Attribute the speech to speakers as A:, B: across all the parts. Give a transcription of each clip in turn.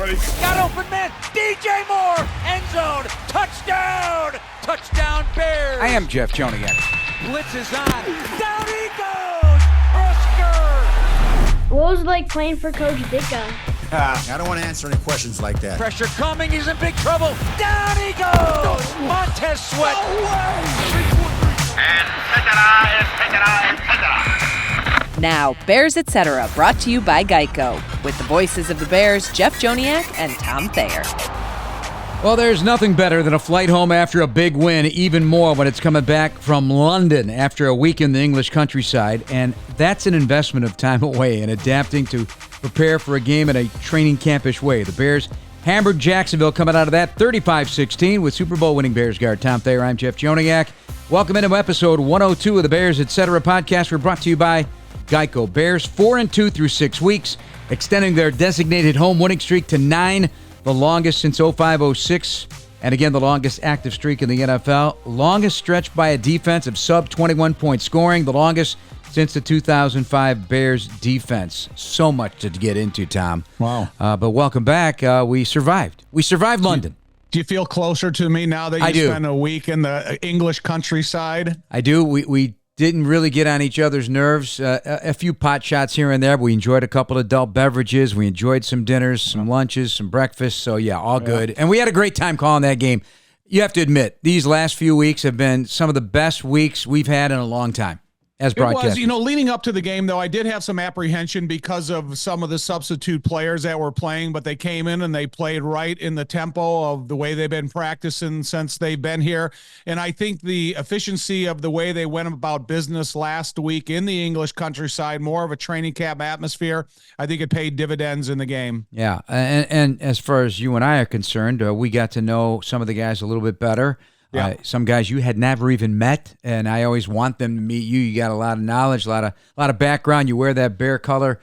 A: ready?
B: Got open man. DJ Moore. End zone. Touchdown. Touchdown Bears.
C: I am Jeff Joniak.
B: Blitz is on. Down he goes. Brisker.
D: What was it like playing for Coach Ditka?
E: I don't want to answer any questions like that.
B: Pressure coming. He's in big trouble. Down he goes. Montez Sweat.
F: And etc.
G: Now, Bears Etc. brought to you by Geico, with the voices of the Bears, Jeff Joniak and Tom Thayer.
C: Well, there's nothing better than a flight home after a big win, even more when it's coming back from London after a week in the English countryside. And that's an investment of time away and adapting to prepare for a game in a training campish way. The Bears hammered Jacksonville coming out of that 35-16 with Super Bowl winning Bears guard Tom Thayer. I'm Jeff Joniak. Welcome into episode 102 of the Bears Etc. podcast. We're brought to you by Geico. Bears 4-2 through 6 weeks, extending their designated home winning streak to 9, the longest since 05-06, and again, the longest active streak in the NFL. Longest stretch by a defense of sub-21-point scoring, the longest since the 2005 Bears defense. So much to get into, Tom.
A: Wow.
C: But welcome back. We survived. We survived London.
A: Do you feel closer to me now that you spent a week in the English countryside?
C: I do. We didn't really get on each other's nerves. A few pot shots here and there, but we enjoyed a couple of adult beverages. We enjoyed some dinners, some lunches, some breakfasts. So, yeah, all good. And we had a great time calling that game. You have to admit, these last few weeks have been some of the best weeks we've had in a long time as broadcasters.
A: It was, leading up to the game, though, I did have some apprehension because of some of the substitute players that were playing, but they came in and they played right in the tempo of the way they've been practicing since they've been here. And I think the efficiency of the way they went about business last week in the English countryside, more of a training camp atmosphere, I think it paid dividends in the game.
C: Yeah, and as far as you and I are concerned, we got to know some of the guys a little bit better.
A: Yeah.
C: Some guys you had never even met, and I always want them to meet you. You got a lot of knowledge, a lot of background. You wear that bear color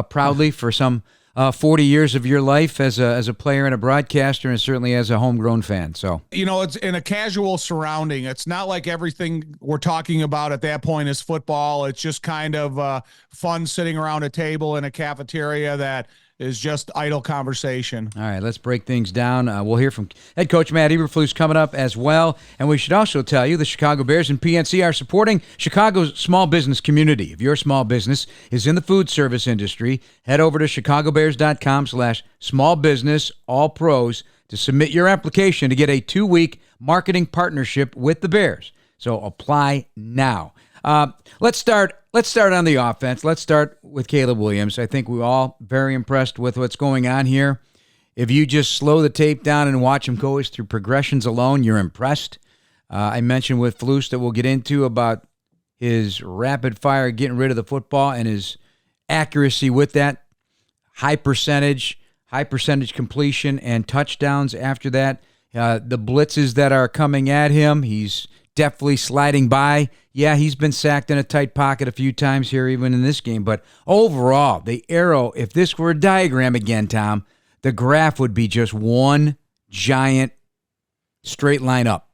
C: proudly for some 40 years of your life as a player and a broadcaster, and certainly as a homegrown fan. So
A: it's in a casual surrounding. It's not like everything we're talking about at that point is football. It's just kind of fun sitting around a table in a cafeteria that is just idle conversation.
C: All right, let's break things down. We'll hear from head coach Matt Eberflus coming up as well. And we should also tell you the Chicago Bears and PNC are supporting Chicago's small business community. If your small business is in the food service industry, head over to chicagobears.com/smallbusiness, all pros, to submit your application to get a 2-week marketing partnership with the Bears. So apply now. Let's start on the offense. Let's start with Caleb Williams. I think we're all very impressed with what's going on here. If you just slow the tape down and watch him go through progressions alone, you're impressed. I mentioned with Flus that we'll get into about his rapid fire, getting rid of the football, and his accuracy with that. High percentage completion and touchdowns after that. The blitzes that are coming at him, he's definitely sliding by. Yeah, he's been sacked in a tight pocket a few times here, even in this game. But overall, the arrow, if this were a diagram again, Tom, the graph would be just one giant straight line up.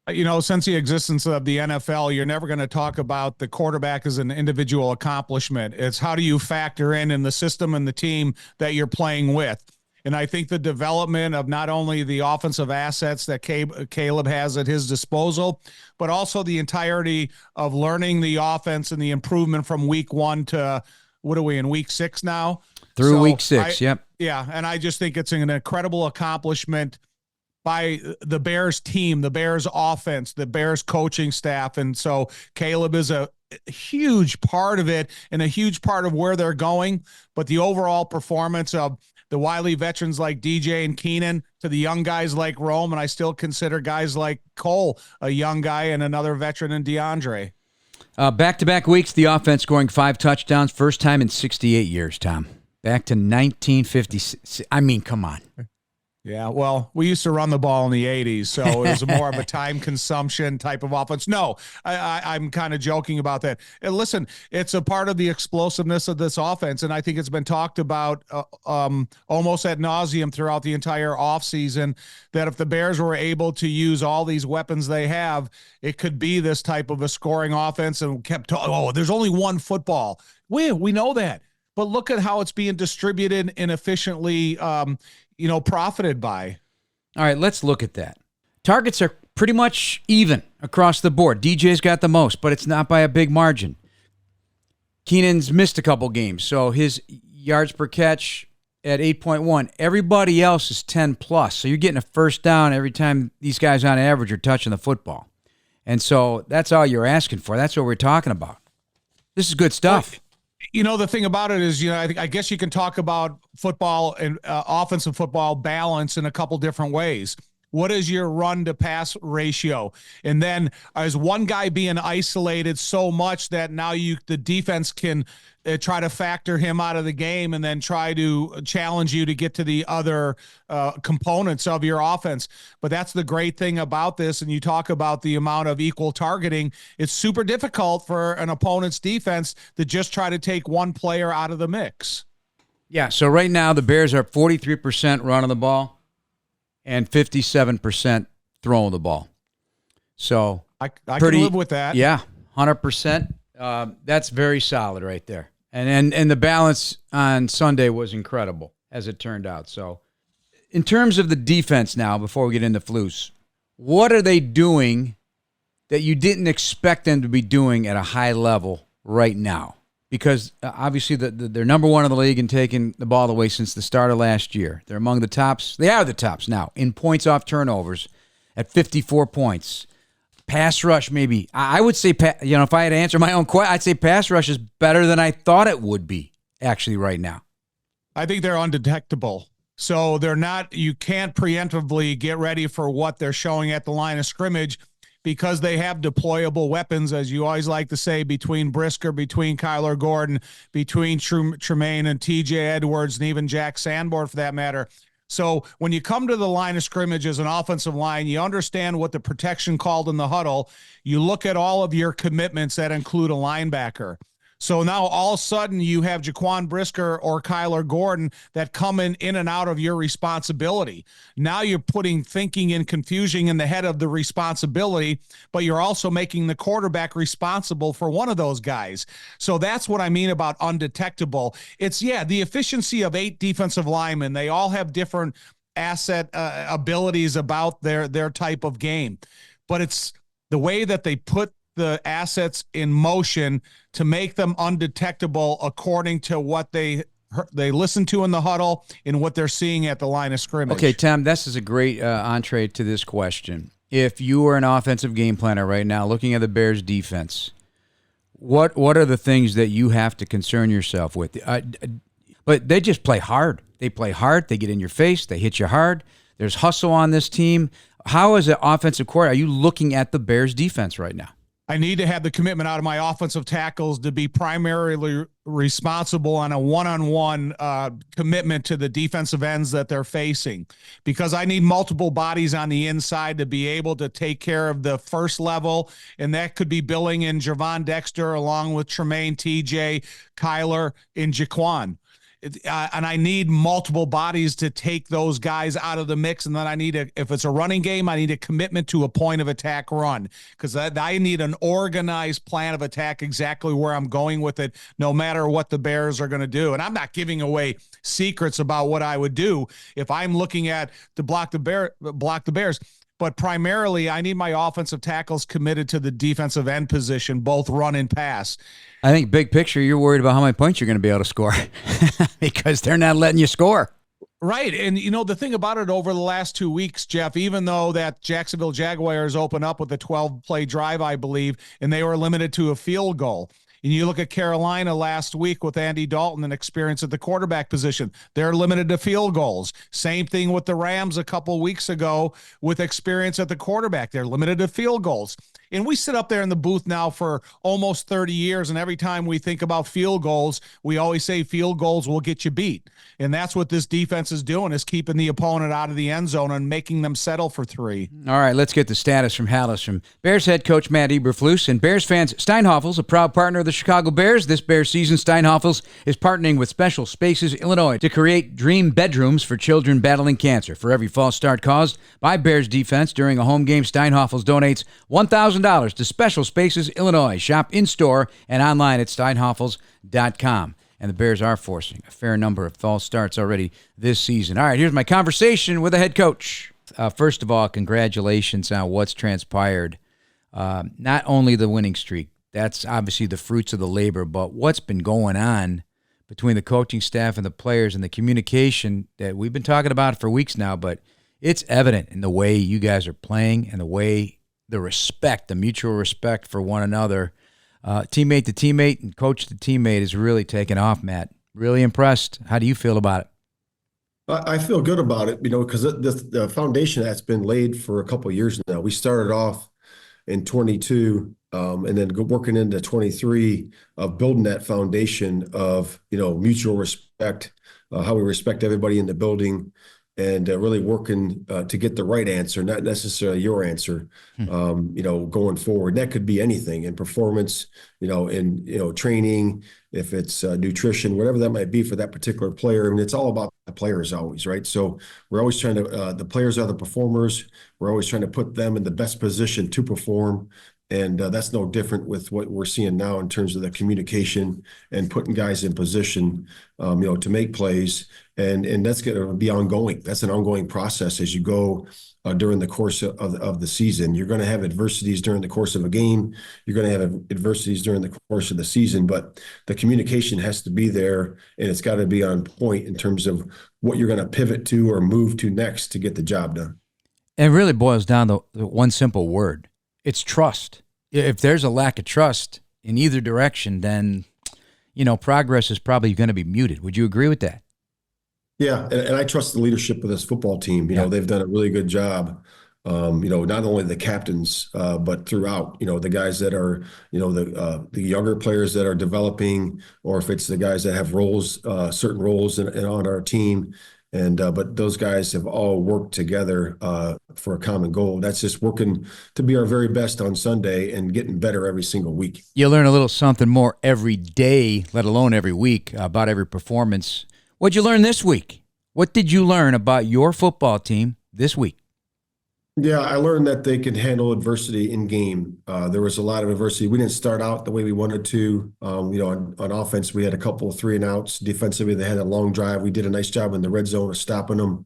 A: Since the existence of the NFL, you're never going to talk about the quarterback as an individual accomplishment. It's how do you factor in the system and the team that you're playing with. And I think the development of not only the offensive assets that Caleb has at his disposal, but also the entirety of learning the offense and the improvement from week 1 to, what are we, in week 6 now?
C: Through week 6, yep.
A: Yeah, and I just think it's an incredible accomplishment by the Bears team, the Bears offense, the Bears coaching staff. And so Caleb is a huge part of it and a huge part of where they're going. But the overall performance of the wily veterans like DJ and Keenan to the young guys like Rome, and I still consider guys like Cole a young guy and another veteran in DeAndre.
C: Back-to-back weeks, the offense scoring 5 touchdowns, first time in 68 years, Tom. Back to 1956. I mean, come on.
A: Yeah, well, we used to run the ball in the 80s, so it was more of a time consumption type of offense. No, I'm kind of joking about that. And listen, it's a part of the explosiveness of this offense, and I think it's been talked about almost ad nauseum throughout the entire offseason that if the Bears were able to use all these weapons they have, it could be this type of a scoring offense, and kept there's only one football. We know that. but look at how it's being distributed and efficiently, profited by.
C: All right, let's look at that. Targets are pretty much even across the board. DJ's got the most, but it's not by a big margin. Keenan's missed a couple games, so his yards per catch at 8.1. Everybody else is 10 plus. So you're getting a first down every time these guys on average are touching the football. And so that's all you're asking for. That's what we're talking about. This is good stuff.
A: The thing about it is, I guess you can talk about football and offensive football balance in a couple different ways. What is your run to pass ratio? And then is one guy being isolated so much that now the defense can try to factor him out of the game and then try to challenge you to get to the other components of your offense. But that's the great thing about this. And you talk about the amount of equal targeting. It's super difficult for an opponent's defense to just try to take one player out of the mix.
C: Yeah. So right now the Bears are 43% running the ball and 57% throwing the ball. So
A: I can live with that.
C: Yeah, 100%. That's very solid right there. And the balance on Sunday was incredible, as it turned out. So in terms of the defense now, before we get into Flus, what are they doing that you didn't expect them to be doing at a high level right now? Because obviously they're number one in the league in taking the ball away since the start of last year. They're among the tops. They are the tops now in points off turnovers at 54 points. Pass rush, maybe. I would say, if I had to answer my own question, I'd say pass rush is better than I thought it would be, actually, right now.
A: I think they're undetectable. So you can't preemptively get ready for what they're showing at the line of scrimmage because they have deployable weapons, as you always like to say, between Brisker, between Kyler Gordon, between Tremaine and TJ Edwards, and even Jack Sanborn for that matter. So when you come to the line of scrimmage as an offensive line, you understand what the protection called in the huddle. You look at all of your commitments that include a linebacker. So now all of a sudden you have Jaquan Brisker or Kyler Gordon that come in and out of your responsibility. Now you're putting thinking and confusion in the head of the responsibility, but you're also making the quarterback responsible for one of those guys. So that's what I mean about undetectable. It's, the efficiency of 8 defensive linemen. They all have different asset abilities about their type of game, but it's the way that they put the assets in motion to make them undetectable according to what they listen to in the huddle and what they're seeing at the line of scrimmage.
C: Okay, Tom, this is a great entree to this question. If you were an offensive game planner right now looking at the Bears defense, what are the things that you have to concern yourself with? But they just play hard. They play hard. They get in your face. They hit you hard. There's hustle on this team. How, as an offensive coordinator, are you looking at the Bears defense right now?
A: I need to have the commitment out of my offensive tackles to be primarily responsible on a one-on-one commitment to the defensive ends that they're facing, because I need multiple bodies on the inside to be able to take care of the first level, and that could be Billing and Javon Dexter along with Tremaine, TJ, Kyler, and Jaquan. And I need multiple bodies to take those guys out of the mix. And then if it's a running game, I need a commitment to a point of attack run, because I need an organized plan of attack exactly where I'm going with it, no matter what the Bears are going to do. And I'm not giving away secrets about what I would do if I'm looking at to block the Bears. But primarily, I need my offensive tackles committed to the defensive end position, both run and pass.
C: I think big picture, you're worried about how many points you're going to be able to score because they're not letting you score.
A: Right. And, the thing about it over the last 2 weeks, Jeff, even though that Jacksonville Jaguars opened up with a 12-play drive, I believe, and they were limited to a field goal. And you look at Carolina last week with Andy Dalton and experience at the quarterback position. They're limited to field goals. Same thing with the Rams a couple weeks ago with experience at the quarterback. They're limited to field goals. And we sit up there in the booth now for almost 30 years, and every time we think about field goals, we always say field goals will get you beat. And that's what this defense is doing, is keeping the opponent out of the end zone and making them settle for 3.
C: All right, let's get the status from Hallis from Bears head coach Matt Eberflus. And Bears fans, Steinhafels, a proud partner of the Chicago Bears. This Bears season, Steinhafels is partnering with Special Spaces Illinois to create dream bedrooms for children battling cancer. For every false start caused by Bears defense during a home game, Steinhafels donates $1,000 to Special Spaces Illinois. Shop in-store and online at steinhafels.com. and the Bears are forcing a fair number of false starts already this season. All right, here's my conversation with the head coach. First of all, congratulations on what's transpired. Not only the winning streak, that's obviously the fruits of the labor, but what's been going on between the coaching staff and the players and the communication that we've been talking about for weeks now, but it's evident in the way you guys are playing and the way the respect, the mutual respect for one another, teammate to teammate and coach to teammate is really taking off, Matt. Really impressed. How do you feel about it?
F: I feel good about it, because the foundation that's been laid for a couple of years now. We started off in 22 and then working into 23 of building that foundation of, mutual respect, how we respect everybody in the building, and really working to get the right answer, not necessarily your answer, going forward. And that could be anything in performance, in training, if it's nutrition, whatever that might be for that particular player. I mean, it's all about the players always, right? So we're always trying to, the players are the performers. We're always trying to put them in the best position to perform. And that's no different with what we're seeing now in terms of the communication and putting guys in position, to make plays. And that's going to be ongoing. That's an ongoing process as you go during the course of the season. You're going to have adversities during the course of a game. You're going to have adversities during the course of the season. But the communication has to be there, and it's got to be on point in terms of what you're going to pivot to or move to next to get the job done.
C: It really boils down to one simple word. It's trust. If there's a lack of trust in either direction, then, progress is probably going to be muted. Would you agree with that?
F: Yeah, and I trust the leadership of this football team. They've done a really good job. Not only the captains, but throughout. The guys that are, the younger players that are developing, or if it's the guys that have roles, certain roles on our team. And but those guys have all worked together for a common goal. That's just working to be our very best on Sunday and getting better every single week.
C: You learn a little something more every day, let alone every week, about every performance. What'd you learn this week? What did you learn about your football team this week?
F: Yeah, I learned that they can handle adversity in game. There was a lot of adversity. We didn't start out the way we wanted to. On offense, we had a couple of 3-and-outs. Defensively, they had a long drive. We did a nice job in the red zone of stopping them.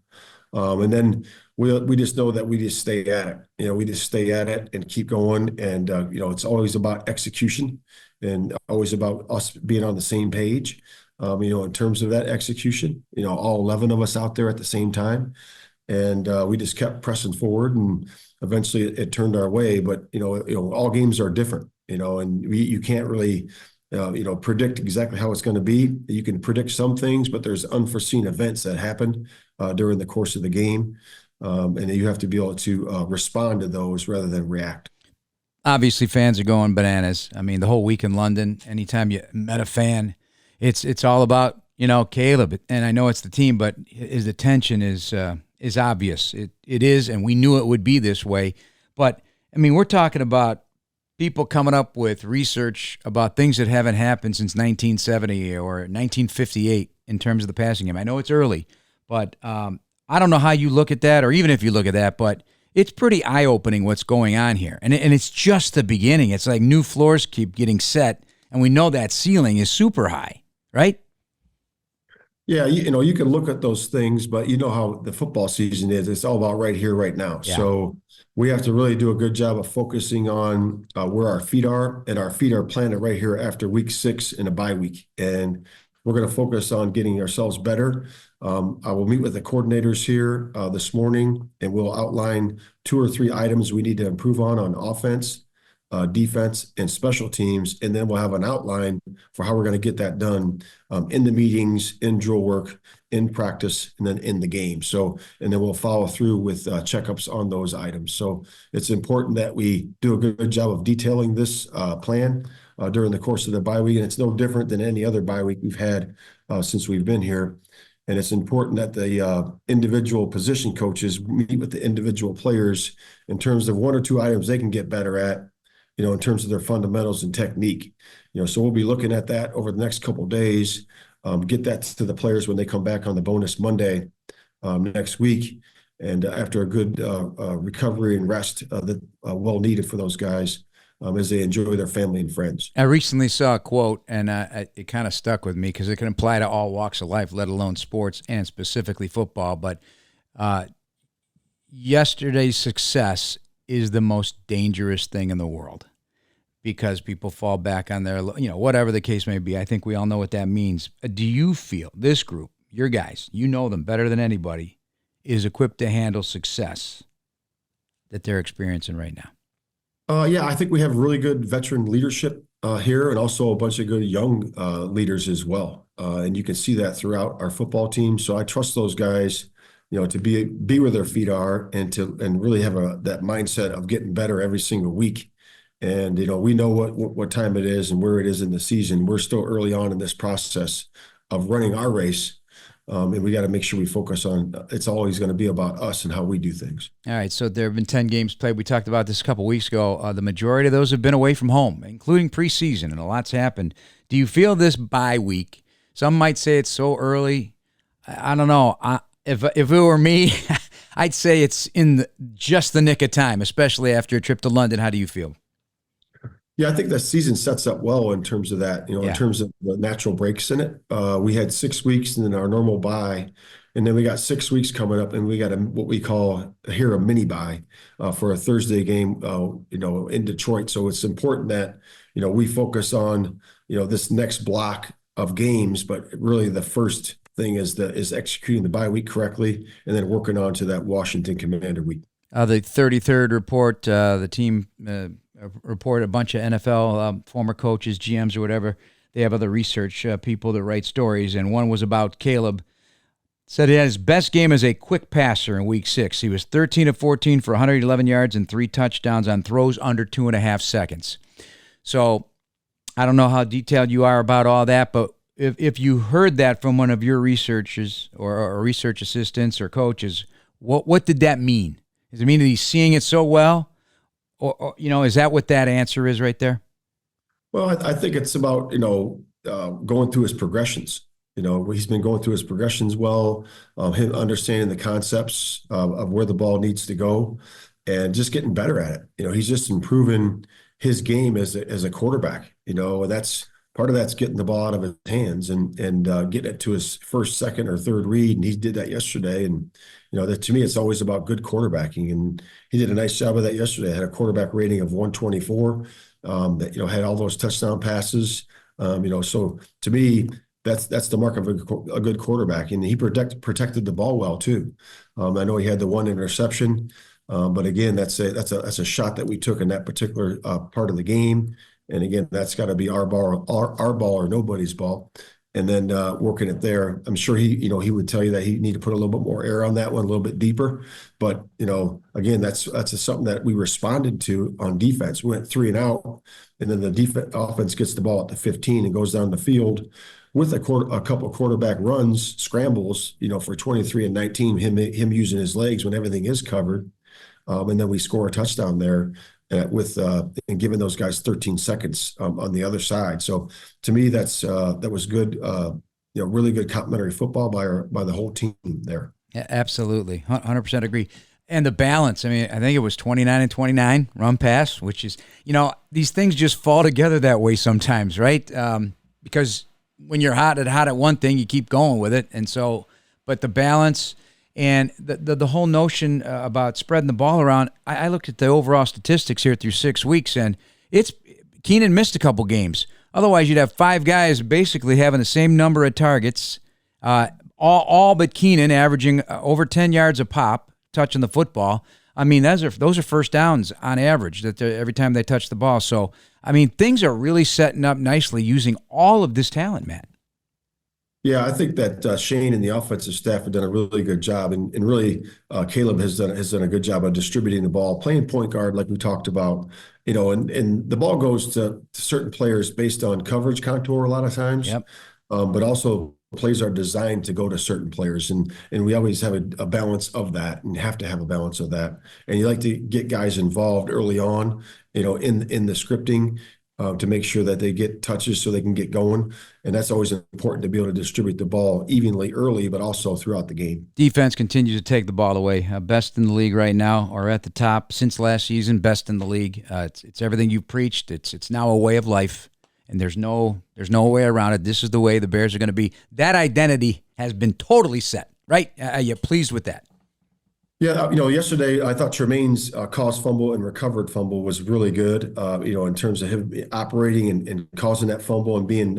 F: And then we just know that we just stay at it. We just stay at it and keep going. And, it's always about execution and always about us being on the same page, in terms of that execution, all 11 of us out there at the same time. And we just kept pressing forward, and eventually it turned our way. But all games are different, and you can't really predict exactly how it's going to be. You can predict some things, but there's unforeseen events that happen during the course of the game, and you have to be able to respond to those rather than react.
C: Obviously, fans are going bananas. I mean, the whole week in London, anytime you met a fan, it's all about Caleb. And I know it's the team, but his attention is obvious. It is, and we knew it would be this way. But, I mean, we're talking about people coming up with research about things that haven't happened since 1970 or 1958 in terms of the passing game. I know it's early, but I don't know how you look at that, or even if you look at that, but it's pretty eye-opening what's going on here. And it's just the beginning. It's like new floors keep getting set, and we know that ceiling is super high, right?
F: Yeah, you can look at those things, but you know how the football season is. It's all about right here, right now. Yeah. So we have to really do a good job of focusing on where our feet are, and our feet are planted right here after week 6 in a bye week. And we're going to focus on getting ourselves better. I will meet with the coordinators here this morning, and we'll outline 2 or 3 items we need to improve on offense, defense, and special teams. And then we'll have an outline for how we're going to get that done in the meetings, in drill work, in practice, and then in the game. So, and then we'll follow through with checkups on those items. So it's important that we do a good job of detailing this plan during the course of the bye week. And it's no different than any other bye week we've had since we've been here. And it's important that the individual position coaches meet with the individual players in terms of 1 or 2 items they can get better at, in terms of their fundamentals and technique. So we'll be looking at that over the next couple of days, get that to the players when they come back on the bonus Monday next week. And after a good recovery and rest that well needed for those guys, as they enjoy their family and friends.
C: I recently saw a quote, and it kind of stuck with me because it can apply to all walks of life, let alone sports and specifically football. But yesterday's success is the most dangerous thing in the world because people fall back on their, whatever the case may be. I think we all know what that means. Do you feel this group, your guys, you know them better than anybody, is equipped to handle success that they're experiencing right now?
F: Yeah, I think we have really good veteran leadership here, and also a bunch of good young leaders as well. And you can see that throughout our football team. So I trust those guys, to be where their feet are and really have that mindset of getting better every single week. And we know what time it is and where it is in the season. We're still early on in this process of running our race. And we got to make sure we focus on it's always going to be about us and how we do things.
C: All right, so there have been 10 games played. We talked about this a couple weeks ago. The majority of those have been away from home, including preseason, and a lot's happened. Do you feel this bye week? Some might say it's so early. I don't know. If it were me, I'd say it's in just the nick of time, especially after a trip to London. How do you feel?
F: Yeah, I think the season sets up well in terms of that, in terms of the natural breaks in it. We had 6 weeks and then our normal bye, and then we got 6 weeks coming up, and we got what we call here a mini bye for a Thursday game, in Detroit. So it's important that, we focus on, this next block of games, but really the first thing is executing the bye week correctly and then working on to that Washington Commander week.
C: The 33rd report, the team report, a bunch of NFL former coaches, GMs or whatever. They have other research people that write stories, and one was about Caleb. Said he had his best game as a quick passer in Week 6. He was 13 of 14 for 111 yards and 3 touchdowns on throws under 2.5 seconds. So I don't know how detailed you are about all that, but if you heard that from one of your researchers or research assistants or coaches, what did that mean? Does it mean that he's seeing it so well? Or is that what that answer is right there?
F: Well, I think it's about, going through his progressions. He's been going through his progressions well, him understanding the concepts of where the ball needs to go and just getting better at it. He's just improving his game as a quarterback. That's part of that's getting the ball out of his hands and getting it to his first, second, or third read. And he did that yesterday. And, that to me, it's always about good quarterbacking. And he did a nice job of that yesterday. Had a quarterback rating of 124 that, had all those touchdown passes. So to me, that's the mark of a good quarterback. And he protected the ball well, too. I know he had the one interception. But again, that's a shot that we took in that particular part of the game. And again, that's got to be our ball or nobody's ball. And then working it there, I'm sure he would tell you that he need to put a little bit more air on that one, a little bit deeper. But again, that's something that we responded to on defense. We went 3 and out, and then the offense gets the ball at the 15 and goes down the field with a couple of quarterback runs, scrambles, for 23 and 19. Him using his legs when everything is covered, and then we score a touchdown there. And giving those guys 13 seconds on the other side. So to me, that was good, really good complimentary football by the whole team there.
C: Yeah, absolutely. 100% agree. And the balance, I think it was 29 and 29 run pass, which is, these things just fall together that way sometimes, right? Because when you're hot at one thing, you keep going with it. And so, but the balance and the whole notion about spreading the ball around, I looked at the overall statistics here through 6 weeks, and Keenan missed a couple games. Otherwise, you'd have 5 guys basically having the same number of targets, all but Keenan averaging over 10 yards a pop, touching the football. Those are first downs on average every time they touch the ball. So, things are really setting up nicely using all of this talent, Matt.
F: Yeah, I think that Shane and the offensive staff have done a really good job, and really Caleb has done a good job of distributing the ball, playing point guard like we talked about, and the ball goes to certain players based on coverage contour a lot of times,
C: yep.
F: But also plays are designed to go to certain players, and we always have a balance of that, and have to have a balance of that, and you like to get guys involved early on, in the scripting. to make sure that they get touches so they can get going. And that's always important to be able to distribute the ball evenly early, but also throughout the game.
C: Defense continues to take the ball away. Best in the league right now, or at the top since last season. Best in the league. It's everything you preached. It's now a way of life, and there's no way around it. This is the way the Bears are going to be. That identity has been totally set. Right? Are you pleased with that?
F: Yeah, yesterday I thought Tremaine's caused fumble and recovered fumble was really good, in terms of him operating and causing that fumble and being,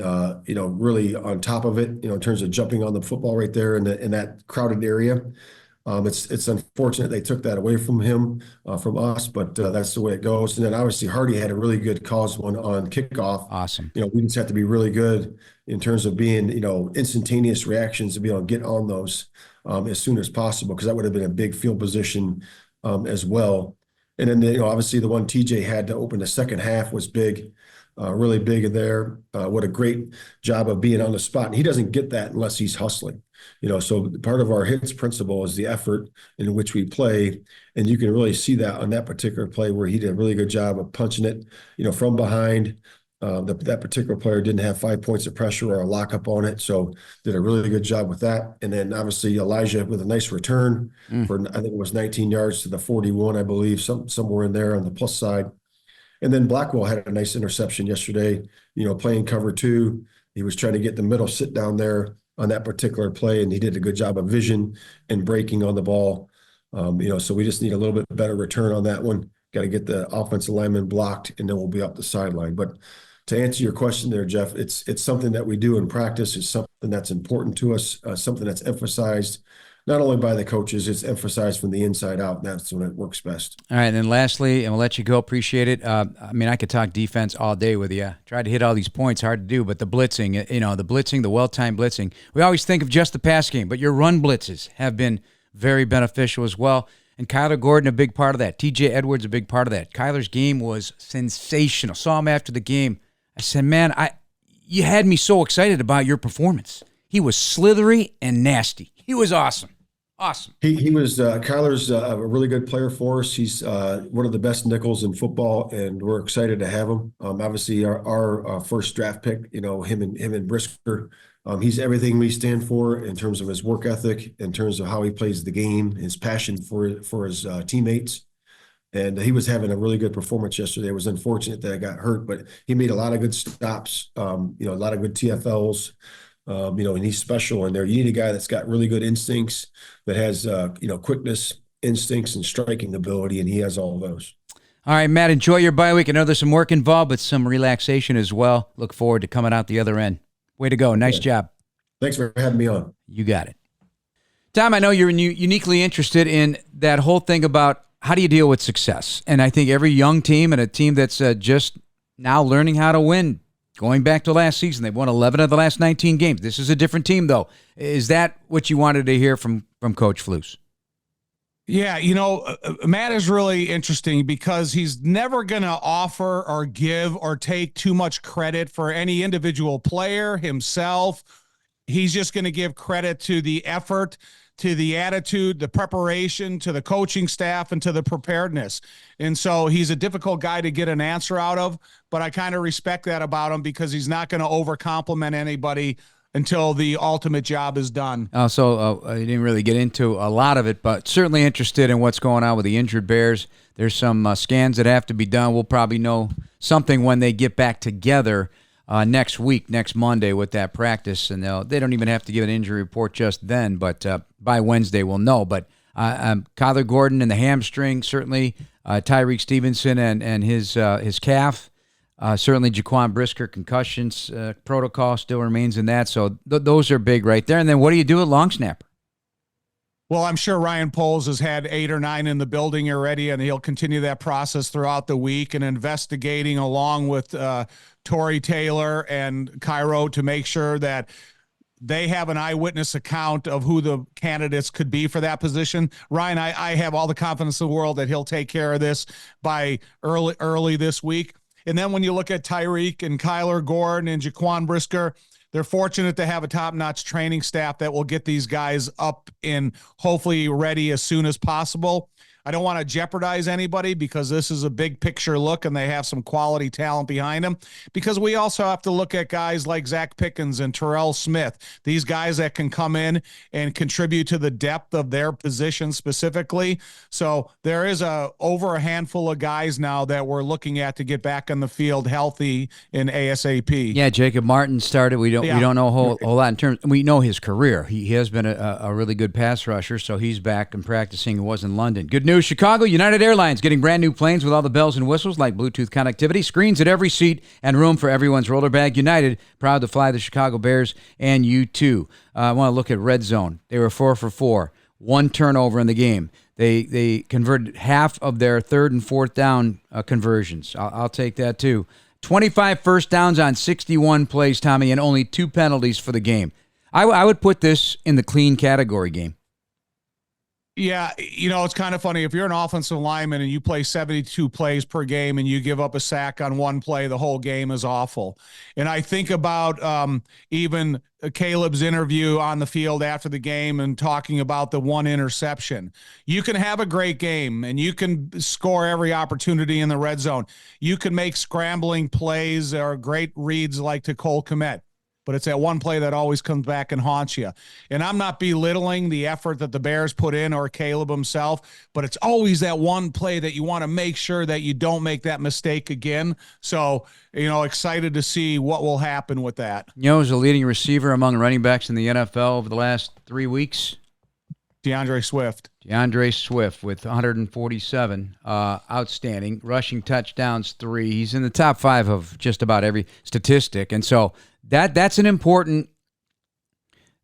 F: really on top of it, in terms of jumping on the football right there in that crowded area. It's unfortunate they took that away from him, from us, but that's the way it goes. And then obviously Hardy had a really good cause one on kickoff.
C: Awesome.
F: We just have to be really good in terms of being, instantaneous reactions to be able to get on those as soon as possible, because that would have been a big field position as well. And then, obviously the one TJ had to open the second half was big, really big in there. What a great job of being on the spot. And he doesn't get that unless he's hustling. So part of our hits principle is the effort in which we play. And you can really see that on that particular play where he did a really good job of punching it, from behind. That particular player didn't have 5 points of pressure or a lockup on it, so did a really good job with that. And then obviously Elijah with a nice return for, I think it was 19 yards to the 41, I believe, somewhere in there on the plus side. And then Blackwell had a nice interception yesterday, playing cover 2. He was trying to get the middle sit down there on that particular play, and he did a good job of vision and breaking on the ball. So we just need a little bit better return on that one. Got to get the offensive lineman blocked, and then we'll be up the sideline. But to answer your question there, Jeff, it's something that we do in practice. It's something that's important to us, something that's emphasized not only by the coaches, it's emphasized from the inside out. And that's when it works best.
C: All right, and then lastly, and we'll let you go. Appreciate it. I could talk defense all day with you. Tried to hit all these points, hard to do, but the blitzing, the well-timed blitzing. We always think of just the pass game, but your run blitzes have been very beneficial as well. And Kyler Gordon, a big part of that. TJ Edwards, a big part of that. Kyler's game was sensational. Saw him after the game. I said, man, you had me so excited about your performance. He was slithery and nasty. He was awesome. Awesome.
F: He was Kyler's a really good player for us. He's one of the best nickels in football, and we're excited to have him. Obviously, our first draft pick, him and Brisker. He's everything we stand for in terms of his work ethic, in terms of how he plays the game, his passion for his teammates. And he was having a really good performance yesterday. It was unfortunate that I got hurt, but he made a lot of good stops, a lot of good TFLs, and he's special in there. You need a guy that's got really good instincts, that has, quickness, instincts, and striking ability, and he has all of those.
C: All right, Matt, enjoy your bye week. I know there's some work involved, but some relaxation as well. Look forward to coming out the other end. Way to go. Nice job.
F: Thanks for having me on.
C: You got it. Tom, I know you're uniquely interested in that whole thing about how do you deal with success? And I think every young team and a team that's just now learning how to win, going back to last season, they've won 11 of the last 19 games. This is a different team, though. Is that what you wanted to hear from Coach Flus?
A: Yeah, Matt is really interesting because he's never going to offer or give or take too much credit for any individual player himself. He's just going to give credit to the effort, to the attitude, the preparation, to the coaching staff, and to the preparedness. And so he's a difficult guy to get an answer out of, but I kind of respect that about him because he's not going to over-compliment anybody until the ultimate job is done.
C: So I didn't really get into a lot of it, but certainly interested in what's going on with the injured Bears. There's some scans that have to be done. We'll probably know something when they get back together next week, next Monday with that practice. And they don't even have to give an injury report just then, but by Wednesday we'll know. But Kyler Gordon and the hamstring, certainly Tyreek Stevenson and his calf. Certainly Jaquan Brisker concussions protocol still remains in that. So those are big right there. And then what do you do at long snapper?
A: Well, I'm sure Ryan Poles has had 8 or 9 in the building already, and he'll continue that process throughout the week and investigating along with Torrey Taylor and Cairo to make sure that they have an eyewitness account of who the candidates could be for that position. Ryan, I have all the confidence in the world that he'll take care of this by early this week. And then when you look at Tyreek and Kyler Gordon and Jaquan Brisker, they're fortunate to have a top-notch training staff that will get these guys up and hopefully ready as soon as possible. I don't want to jeopardize anybody because this is a big picture look and they have some quality talent behind them, because we also have to look at guys like Zach Pickens and Terrell Smith, these guys that can come in and contribute to the depth of their position specifically. So there is over a handful of guys now that we're looking at to get back on the field healthy in ASAP.
C: Yeah, Jacob Martin started. We don't know a whole lot in terms. We know his career. He has been a really good pass rusher, so he's back and practicing. He was in London. Good news, Chicago. United Airlines getting brand new planes with all the bells and whistles like Bluetooth connectivity, screens at every seat, and room for everyone's roller bag. United, proud to fly the Chicago Bears, and you too. I want to look at red zone. They were 4 for 4, 1 turnover in the game. They converted half of their 3rd and 4th down conversions. I'll take that too. 25 first downs on 61 plays, Tommy, and only 2 penalties for the game. I would put this in the clean category game.
A: Yeah, it's kind of funny. If you're an offensive lineman and you play 72 plays per game and you give up a sack on 1 play, the whole game is awful. And I think about even Caleb's interview on the field after the game and talking about the 1 interception. You can have a great game and you can score every opportunity in the red zone. You can make scrambling plays or great reads like to Cole Kmet. But it's that 1 play that always comes back and haunts you. And I'm not belittling the effort that the Bears put in or Caleb himself, but it's always that 1 play that you want to make sure that you don't make that mistake again. So, excited to see what will happen with that.
C: Who's a leading receiver among running backs in the NFL over the last 3 weeks?
A: DeAndre Swift.
C: DeAndre Swift with 147. Outstanding. Rushing touchdowns, 3. He's in the top 5 of just about every statistic. And so that's important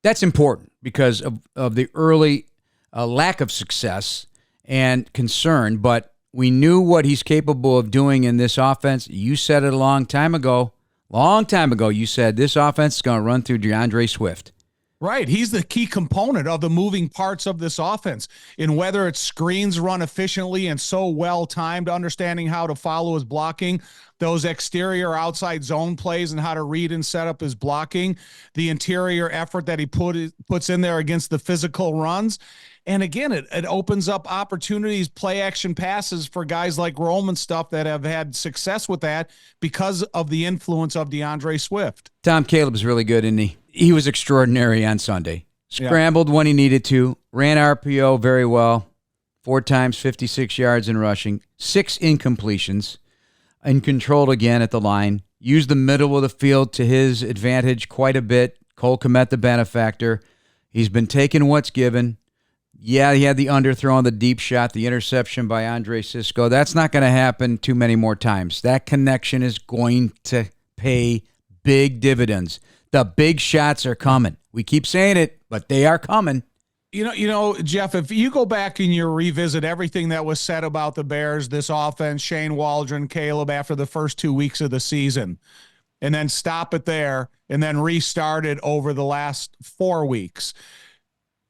C: because of the early lack of success and concern. But we knew what he's capable of doing in this offense. You said it a long time ago. You said this offense is going to run through DeAndre Swift.
A: Right. He's the key component of the moving parts of this offense. And whether it's screens run efficiently and so well timed, understanding how to follow his blocking, those exterior outside zone plays and how to read and set up his blocking, the interior effort that he puts in there against the physical runs. And again, it opens up opportunities, play action passes for guys like Roman stuff that have had success with that because of the influence of DeAndre Swift.
C: Tom Caleb's really good, isn't he? He was extraordinary on Sunday. Scrambled when he needed to, ran RPO very well, 4 times, 56 yards in rushing, 6 incompletions, and controlled again at the line. Used the middle of the field to his advantage quite a bit. Cole Kmet, the benefactor. He's been taking what's given. Yeah, he had the underthrow on the deep shot, the interception by Andre Sisco. That's not going to happen too many more times. That connection is going to pay big dividends. The big shots are coming. We keep saying it, but they are coming.
A: Jeff, if you go back and you revisit everything that was said about the Bears, this offense, Shane Waldron, Caleb, after the first 2 weeks of the season, and then stop it there and then restart it over the last 4 weeks,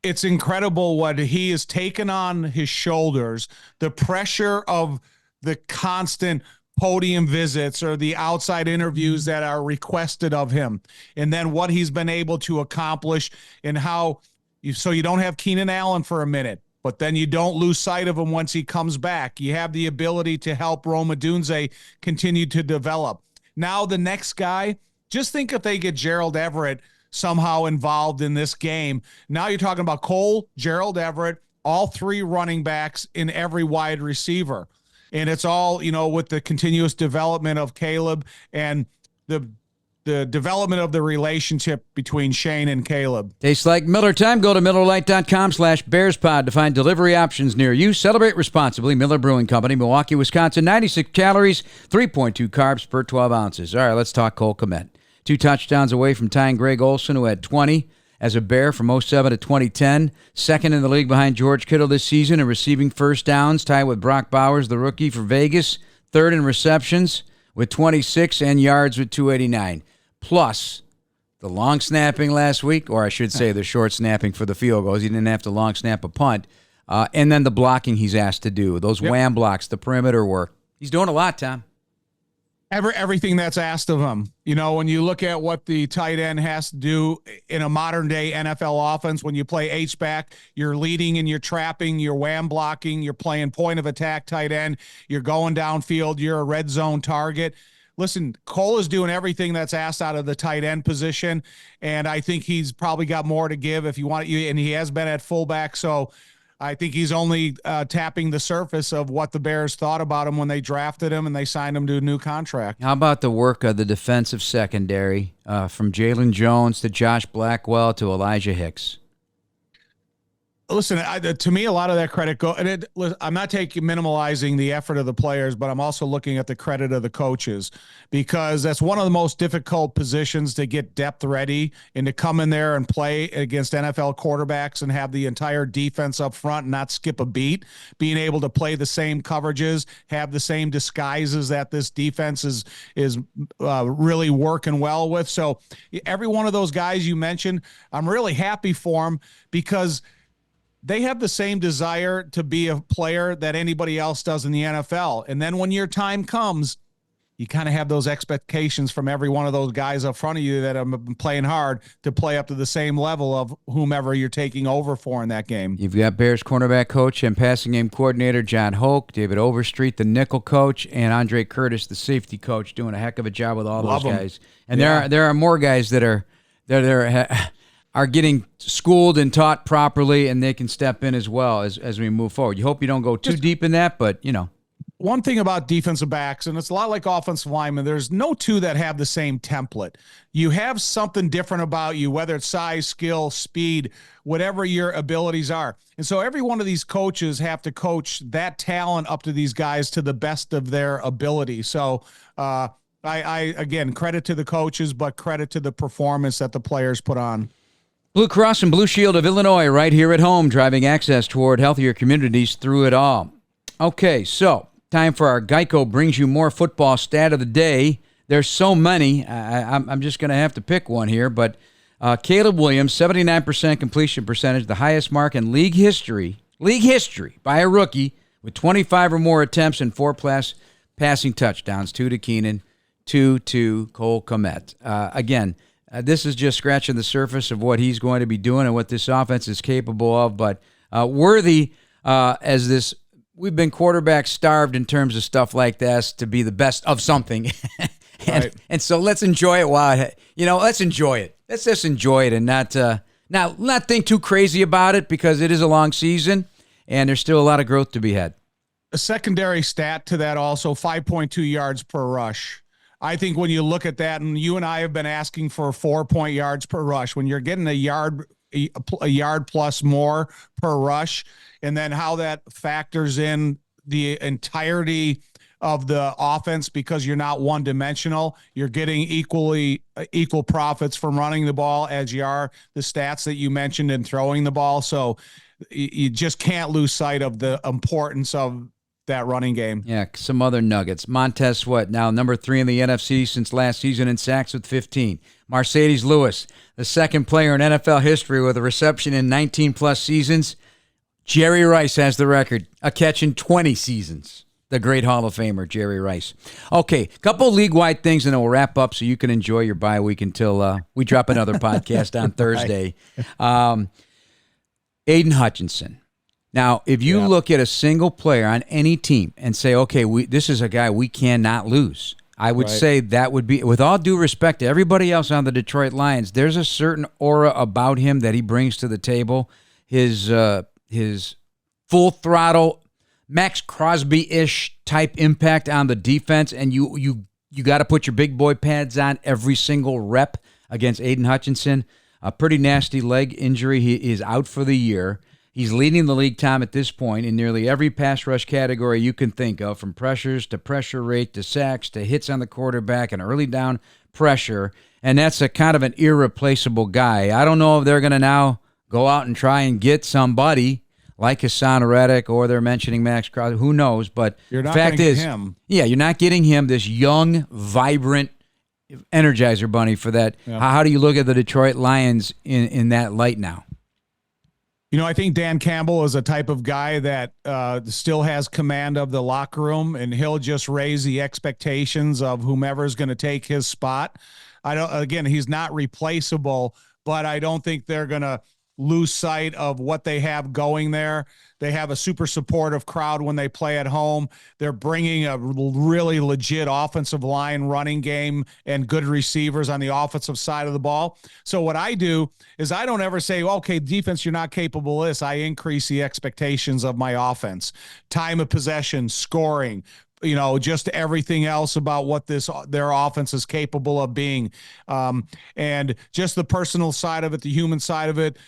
A: it's incredible what he has taken on his shoulders, the pressure of the constant podium visits or the outside interviews that are requested of him, and then what he's been able to accomplish and how so you don't have Keenan Allen for a minute, but then you don't lose sight of him once he comes back. You have the ability to help Roma Dunze continue to develop. Now the next guy, just think if they get Gerald Everett somehow involved in this game. Now you're talking about Cole, Gerald Everett, all 3 running backs in every wide receiver. And it's all, with the continuous development of Caleb and the development of the relationship between Shane and Caleb.
C: Tastes like Miller time. Go to MillerLite.com/BearsPod to find delivery options near you. Celebrate responsibly. Miller Brewing Company, Milwaukee, Wisconsin. 96 calories, 3.2 carbs per 12 ounces. All right, let's talk Cole Kmet. 2 touchdowns away from tying Greg Olson, who had 20 as a Bear from 2007 to 2010. Second in the league behind George Kittle this season in receiving first downs, tied with Brock Bowers, the rookie for Vegas. Third in receptions with 26 and yards with 289. Plus, the long snapping last week, or I should say the short snapping for the field goals. He didn't have to long snap a punt. And then the blocking he's asked to do, those wham blocks, the perimeter work. He's doing a lot, Tom.
A: Everything that's asked of him. You know, when you look at what the tight end has to do in a modern day NFL offense, when you play H-back, you're leading and you're trapping, you're wham blocking, you're playing point of attack tight end, you're going downfield, you're a red zone target. Listen, Cole is doing everything that's asked out of the tight end position, and I think he's probably got more to give if you want you, and he has been at fullback, so I think he's only tapping the surface of what the Bears thought about him when they drafted him and they signed him to a new contract.
C: How about the work of the defensive secondary from Jalen Jones to Josh Blackwell to Elijah Hicks?
A: Listen, to me, a lot of that credit go. And I'm not minimalizing the effort of the players, but I'm also looking at the credit of the coaches, because that's one of the most difficult positions to get depth ready and to come in there and play against NFL quarterbacks and have the entire defense up front and not skip a beat. Being able to play the same coverages, have the same disguises that this defense is really working well with. So every one of those guys you mentioned, I'm really happy for them, because they have the same desire to be a player that anybody else does in the NFL. And then when your time comes, you kind of have those expectations from every one of those guys up front of you that have been playing hard to play up to the same level of whomever you're taking over for in that game.
C: You've got Bears cornerback coach and passing game coordinator John Hoke, David Overstreet, the nickel coach, and Andre Curtis, the safety coach, doing a heck of a job with all those guys. And there are more guys that are getting schooled and taught properly, and they can step in as well as we move forward. You hope you don't go too deep in that, but, you know.
A: One thing about defensive backs, and it's a lot like offensive linemen, there's no two that have the same template. You have something different about you, whether it's size, skill, speed, whatever your abilities are. And so every one of these coaches have to coach that talent up to these guys to the best of their ability. So I again, credit to the coaches, but credit to the performance that the players put on.
C: Blue Cross and Blue Shield of Illinois, right here at home, driving access toward healthier communities through it all. Okay, so time for our Geico Brings You More Football Stat of the Day. There's so many, I'm just going to have to pick one here, but Caleb Williams, 79% completion percentage, the highest mark in league history by a rookie with 25 or more attempts and 4+ passing touchdowns, 2 to Keenan, 2 to Cole Kmet. Again, this is just scratching the surface of what he's going to be doing and what this offense is capable of. But worthy as this, we've been quarterback starved in terms of stuff like this to be the best of something. and so let's enjoy it let's enjoy it. Let's just enjoy it and not think too crazy about it, because it is a long season and there's still a lot of growth to be had.
A: A secondary stat to that also, 5.2 yards per rush. I think when you look at that, and you and I have been asking for 4 yards per rush, when you're getting a yard plus more per rush, and then how that factors in the entirety of the offense, because you're not one-dimensional, you're getting equal profits from running the ball as you are the stats that you mentioned in throwing the ball. So you just can't lose sight of the importance of that running game.
C: Yeah, some other nuggets. Montez Sweat, now number 3 in the NFC since last season in sacks with 15. Mercedes Lewis, the second player in NFL history with a reception in 19+ seasons. Jerry Rice has the record, a catch in 20 seasons. The great Hall of Famer, Jerry Rice. Okay, couple league-wide things, and then we'll wrap up so you can enjoy your bye week until we drop another podcast on Thursday. Aiden Hutchinson. Now, if you look at a single player on any team and say, okay, this is a guy we cannot lose, I would say that would be, with all due respect to everybody else on the Detroit Lions, there's a certain aura about him that he brings to the table. His full throttle, Max Crosby-ish type impact on the defense, and you got to put your big boy pads on every single rep against Aiden Hutchinson. A pretty nasty leg injury. He is out for the year. He's leading the league, Tom, at this point in nearly every pass rush category you can think of, from pressures to pressure rate to sacks to hits on the quarterback and early down pressure, and that's a kind of an irreplaceable guy. I don't know if they're going to now go out and try and get somebody like Hassan Reddick, or they're mentioning Max Crosby. Who knows? But
A: you're not
C: the fact is,
A: him.
C: Yeah, you're not getting him, this young, vibrant Energizer Bunny for that. Yeah. How do you look at the Detroit Lions in that light now?
A: I think Dan Campbell is a type of guy that still has command of the locker room, and he'll just raise the expectations of whomever is going to take his spot. Again, he's not replaceable, but I don't think they're going to lose sight of what they have going there. They have a super supportive crowd when they play at home. They're bringing a really legit offensive line, running game, and good receivers on the offensive side of the ball. So what I do is I don't ever say, okay, defense, you're not capable of this. I increase the expectations of my offense, time of possession, scoring, just everything else about what their offense is capable of being. And just the personal side of it, the human side of it.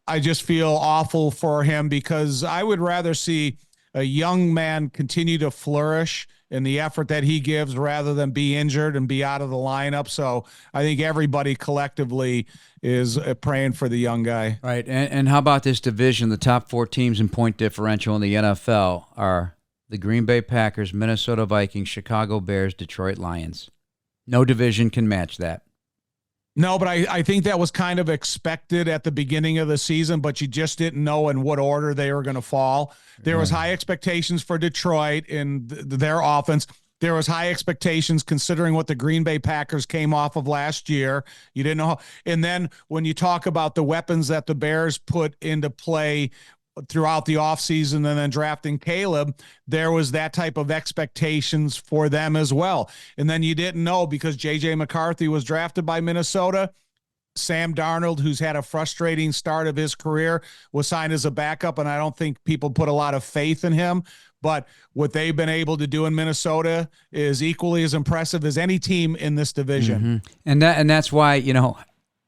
A: I just feel awful for him because I would rather see a young man continue to flourish in the effort that he gives rather than be injured and be out of the lineup. So I think everybody collectively is praying for the young guy.
C: Right. And how about this division? The top 4 teams in point differential in the NFL are the Green Bay Packers, Minnesota Vikings, Chicago Bears, Detroit Lions. No division can match that.
A: No, but I think that was kind of expected at the beginning of the season, but you just didn't know in what order they were going to fall. There was high expectations for Detroit in their offense. There was high expectations considering what the Green Bay Packers came off of last year. You didn't know. And then when you talk about the weapons that the Bears put into play throughout the offseason and then drafting Caleb, there was that type of expectations for them as well. And then you didn't know because J.J. McCarthy was drafted by Minnesota. Sam Darnold, who's had a frustrating start of his career, was signed as a backup, and I don't think people put a lot of faith in him. But what they've been able to do in Minnesota is equally as impressive as any team in this division.
C: Mm-hmm. And that's why,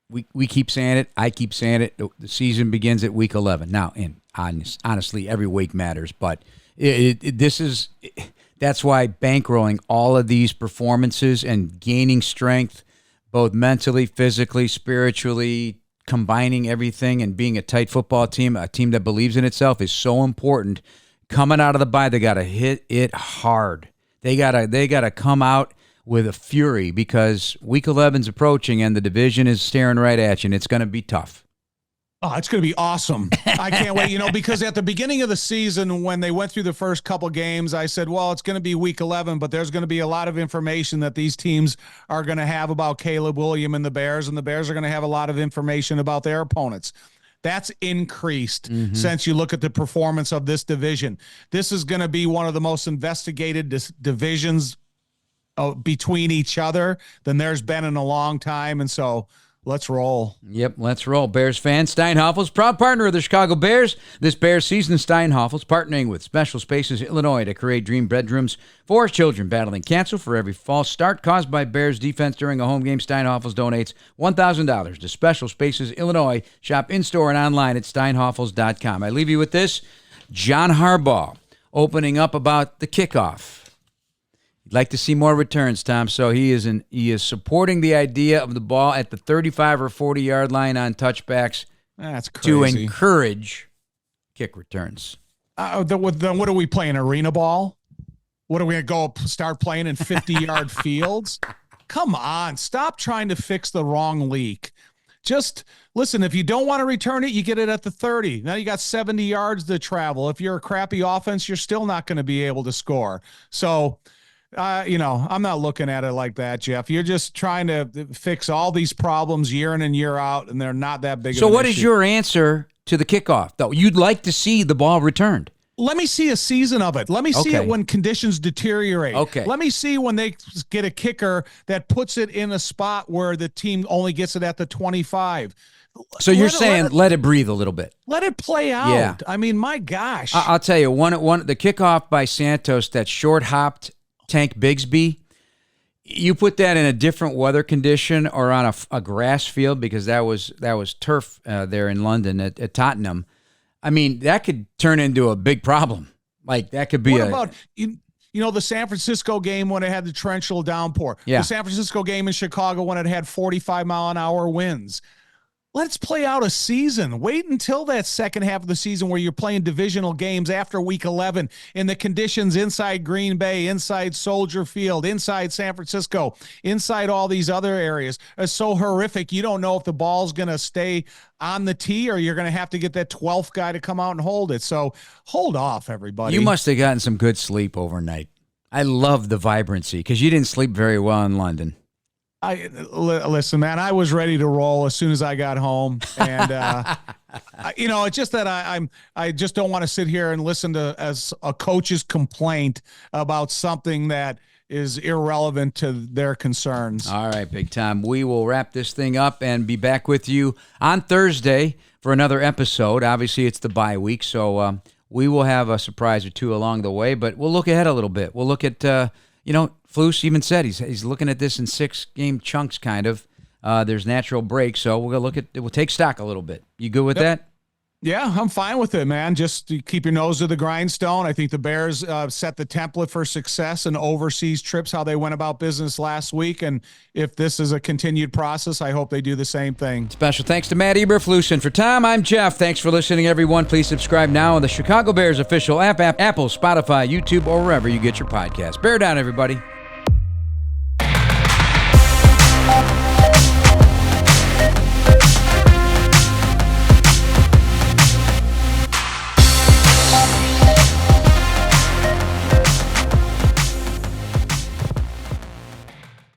C: we keep saying it. I keep saying it. The season begins at week 11. Now, honestly, every week matters, but that's why bankrolling all of these performances and gaining strength, both mentally, physically, spiritually, combining everything and being a tight football team, a team that believes in itself, is so important. Coming out of the bye, they got to hit it hard. They gotta come out with a fury because week 11's approaching and the division is staring right at you, and it's going to be tough.
A: Oh, it's going to be awesome. I can't wait, because at the beginning of the season, when they went through the first couple games, I said, well, it's going to be week 11, but there's going to be a lot of information that these teams are going to have about Caleb Williams and the Bears are going to have a lot of information about their opponents. That's increased since you look at the performance of this division. This is going to be one of the most investigated divisions between each other than there's been in a long time. And so let's roll.
C: Yep, let's roll. Bears fans, Steinhafels, proud partner of the Chicago Bears. This Bears season, Steinhafels partnering with Special Spaces Illinois to create dream bedrooms for children battling cancer. For every false start caused by Bears defense during a home game, Steinhafels donates $1,000 to Special Spaces Illinois. Shop in-store and online at steinhafels.com. I leave you with this. John Harbaugh opening up about the kickoff. You'd like to see more returns, Tom, so he is supporting the idea of the ball at the 35 or 40-yard line on touchbacks.
A: That's crazy.
C: To encourage kick returns.
A: Then what are we playing, arena ball? What are we going to go start playing in 50-yard fields? Come on, stop trying to fix the wrong leak. Just listen, if you don't want to return it, you get it at the 30. Now you got 70 yards to travel. If you're a crappy offense, you're still not going to be able to score. So I'm not looking at it like that, Jeff. You're just trying to fix all these problems year in and year out, and they're not that big.
C: So
A: of an
C: what
A: issue.
C: is your answer to the kickoff, though? You'd like to see the ball returned.
A: Let me see a season of it. Let me see it when conditions deteriorate.
C: Okay.
A: Let me see when they get a kicker that puts it in a spot where the team only gets it at the 25.
C: So you're saying let it breathe a little bit.
A: Let it play out.
C: Yeah.
A: I mean, my gosh.
C: I'll tell you, the kickoff by Santos, that short-hopped Tank Bigsby, you put that in a different weather condition or on a grass field, because that was turf there in London at Tottenham. I mean, that could turn into a big problem. Like that could be
A: what about the San Francisco game when it had the torrential downpour?
C: Yeah.
A: The San Francisco game in Chicago when it had 45-mile-an-hour winds. let's play out a season. Wait until that second half of the season where you're playing divisional games after week 11 in the conditions inside Green Bay, inside Soldier Field, inside San Francisco, inside all these other areas are so horrific. You don't know if the ball's going to stay on the tee or you're going to have to get that 12th guy to come out and hold it. So hold off, everybody.
C: You must have gotten some good sleep overnight. I love the vibrancy because you didn't sleep very well in London.
A: Listen, man, I was ready to roll as soon as I got home, and it's just that I just don't want to sit here and listen to as a coach's complaint about something that is irrelevant to their concerns.
C: All right, Big Tom. We will wrap this thing up and be back with you on Thursday for another episode. Obviously, it's the bye week, so we will have a surprise or two along the way, but we'll look ahead a little bit. We'll look at Flus even said he's looking at this in 6-game chunks, kind of. There's natural breaks, so we'll take stock a little bit. You good with that?
A: Yeah, I'm fine with it, man. Just keep your nose to the grindstone. I think the Bears set the template for success in overseas trips, how they went about business last week. And if this is a continued process, I hope they do the same thing.
C: Special thanks to Matt Eberflus. And for Tom, I'm Jeff. Thanks for listening, everyone. Please subscribe now on the Chicago Bears official app, Apple, Spotify, YouTube, or wherever you get your podcast. Bear down, everybody.